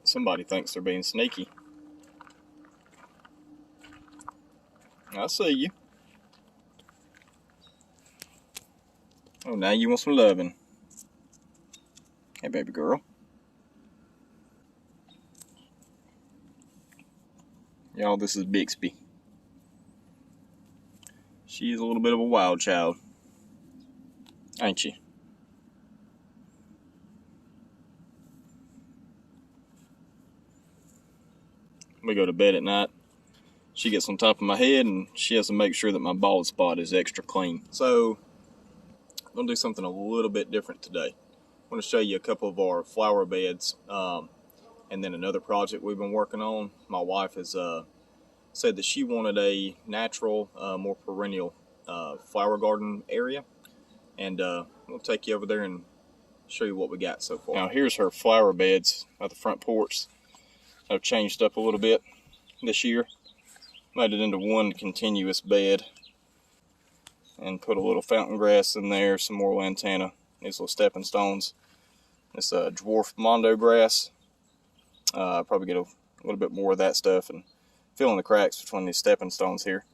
Somebody thinks they're being sneaky. I see you. Oh, now you want some loving. Hey, baby girl. Y'all, this is Bixby. She is a little bit of a wild child, ain't she? We go to bed at night. She gets on top of my head and she has to make sure that my bald spot is extra clean. So, I'm going to do something a little bit different today. I want to show you a couple of our flower beds and then another project we've been working on. My wife has said that she wanted a natural, more perennial flower garden area. And we'll take you over there and show you what we got so far. Now here's her flower beds at the front porch. I've changed up a little bit this year. Made it into one continuous bed and put a little fountain grass in there, some more lantana, these little stepping stones. This dwarf mondo grass. Probably get a little bit more of that stuff and fill in the cracks between these stepping stones here.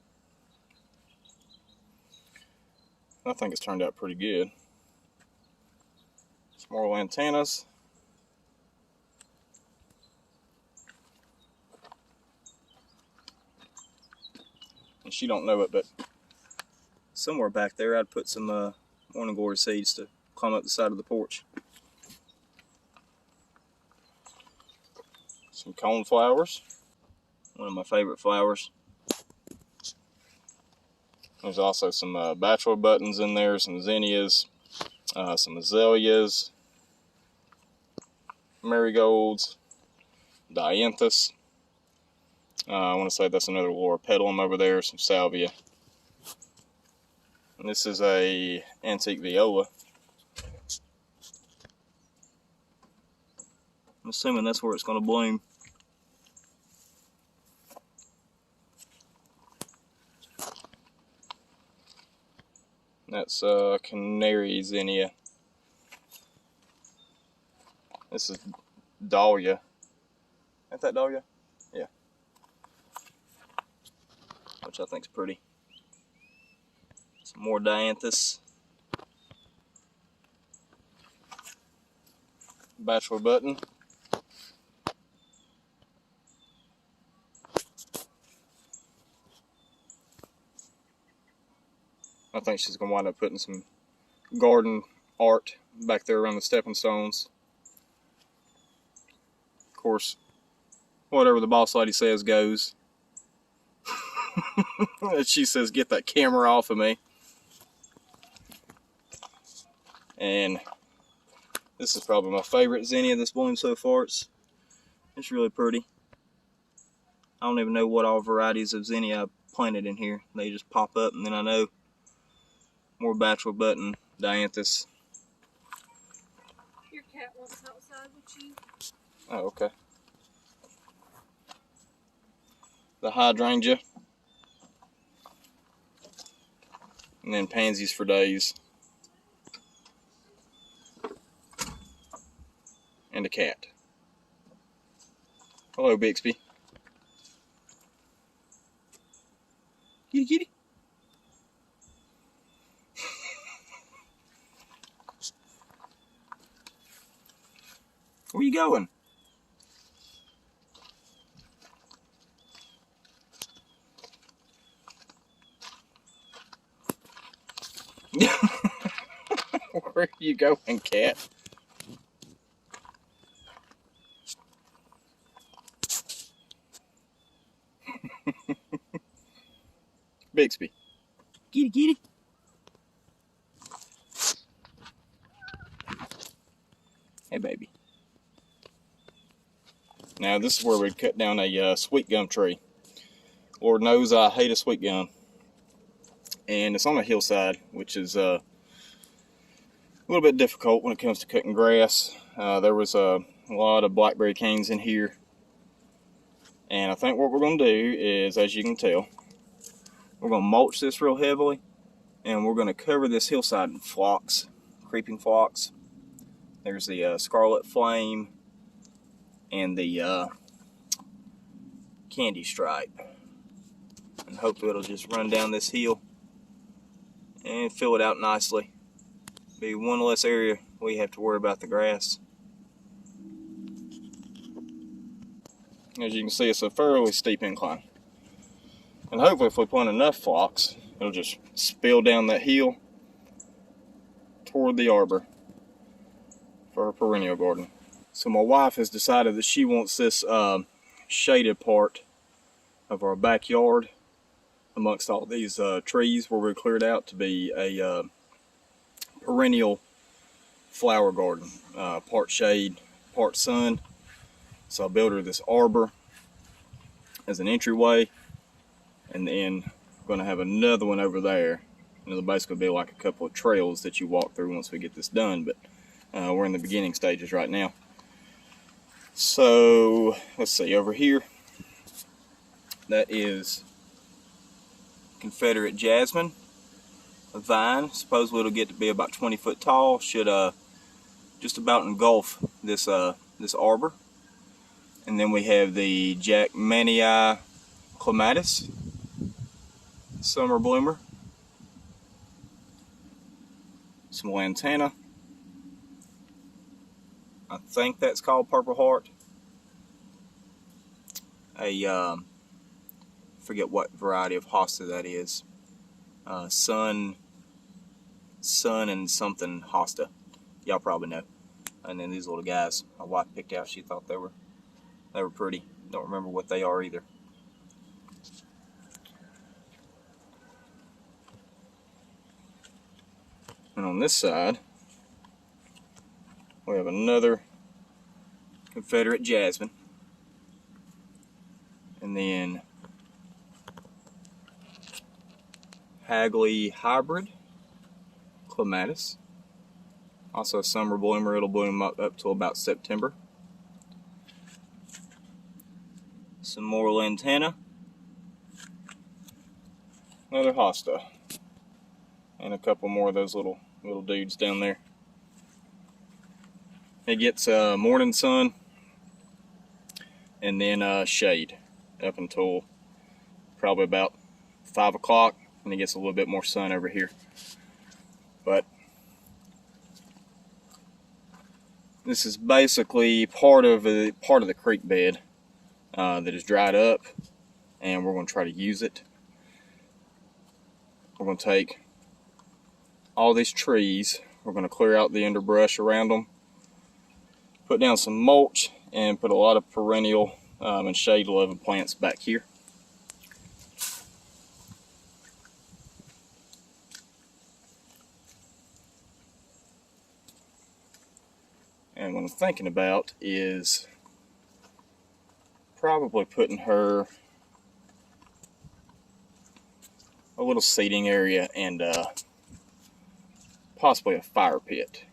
I think it's turned out pretty good. Some more lantanas. And she don't know it, but somewhere back there I'd put some morning glory seeds to climb up the side of the porch. Some coneflowers, one of my favorite flowers. There's also some bachelor buttons in there, some zinnias, some azaleas, marigolds, dianthus. I want to say that's another Laura petalum over there, some salvia. And this is a antique viola. I'm assuming that's where it's going to bloom. That's canary zinnia. This is dahlia. Ain't that dahlia? Yeah. Which I think's pretty. Some more dianthus. Bachelor button. I think she's going to wind up putting some garden art back there around the stepping stones. Of course, whatever the boss lady says goes. She says, get that camera off of me. And this is probably my favorite zinnia that's bloomed so far. It's really pretty. I don't even know what all varieties of zinnia I planted in here. They just pop up, and then I know more bachelor button, dianthus. Your cat wants outside with you. Oh, okay. The hydrangea. And then pansies for days. And a cat. Hello, Bixby. Kitty, kitty. Where you going? Where are you going, cat? Bixby. Kitty, kitty. Hey, baby. Now, this is where we'd cut down a sweet gum tree. Lord knows I hate a sweet gum. And it's on a hillside, which is a little bit difficult when it comes to cutting grass. There was a lot of blackberry canes in here. And I think what we're going to do is, as you can tell, we're going to mulch this real heavily. And we're going to cover this hillside in phlox, creeping phlox. There's the scarlet flame and the candy stripe. And hopefully it'll just run down this hill and fill it out nicely. Be one less area we have to worry about the grass. As you can see, it's a fairly steep incline. And hopefully if we plant enough phlox, it'll just spill down that hill toward the arbor for her perennial garden. So my wife has decided that she wants this shaded part of our backyard amongst all these trees where we cleared out to be a perennial flower garden, part shade, part sun. So I built her this arbor as an entryway, and then we're going to have another one over there, and it'll basically be like a couple of trails that you walk through once we get this done, but we're in the beginning stages right now. So let's see, over here, that is Confederate jasmine, a vine. Supposedly it'll get to be about 20 foot tall. Should just about engulf this this arbor. And then we have the Jackmanii clematis, summer bloomer, some lantana. I think that's called Purple Heart. Forget what variety of hosta that is. Sun and something hosta. Y'all probably know. And then these little guys my wife picked out. She thought they were pretty. Don't remember what they are either. And on this side, we have another Confederate jasmine. And then Hagley hybrid clematis. Also a summer bloomer. It'll bloom up till about September. Some more lantana. Another hosta. And a couple more of those little dudes down there. It gets morning sun and then shade up until probably about 5 o'clock, and it gets a little bit more sun over here. But this is basically part of the creek bed that is dried up, and we're going to try to use it. We're going to take all these trees, we're going to clear out the underbrush around them, put down some mulch, and put a lot of perennial and shade-loving plants back here. And what I'm thinking about is probably putting her a little seating area and possibly a fire pit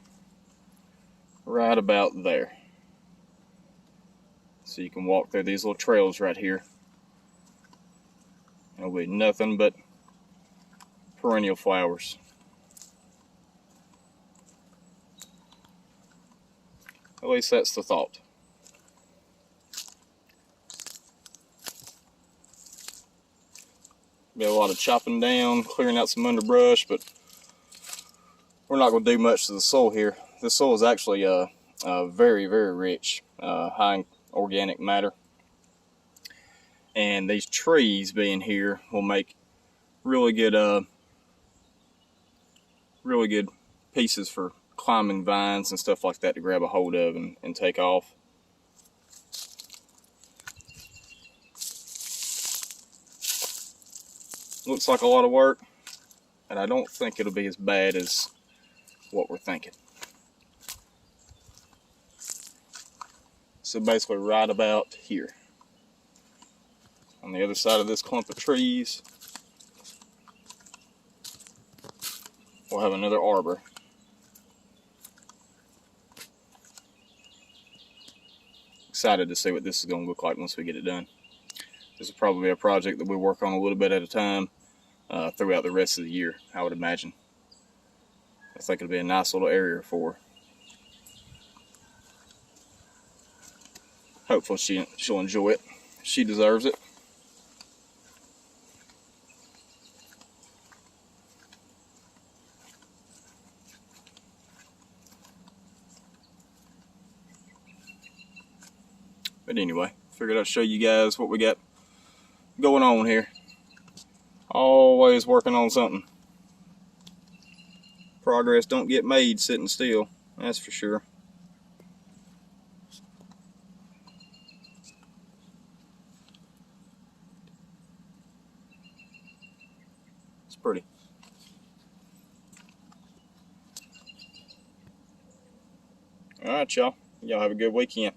right about there. So you can walk through these little trails right here. It'll be nothing but perennial flowers. At least that's the thought. Be a lot of chopping down, clearing out some underbrush, but we're not going to do much to the soil here. This soil is actually very, very rich, high in organic matter. And these trees being here will make really good pieces for climbing vines and stuff like that to grab a hold of and take off. Looks like a lot of work, and I don't think it'll be as bad as what we're thinking. So basically right about here. On the other side of this clump of trees, we'll have another arbor. Excited to see what this is going to look like once we get it done. This will probably be a project that we work on a little bit at a time throughout the rest of the year, I would imagine. I think it'll be a nice little area for her. Hopefully she'll enjoy it. She deserves it. But anyway, figured I'd show you guys what we got going on here. Always working on something. Progress don't get made sitting still, that's for sure. It's pretty. Alright, y'all. Y'all have a good weekend.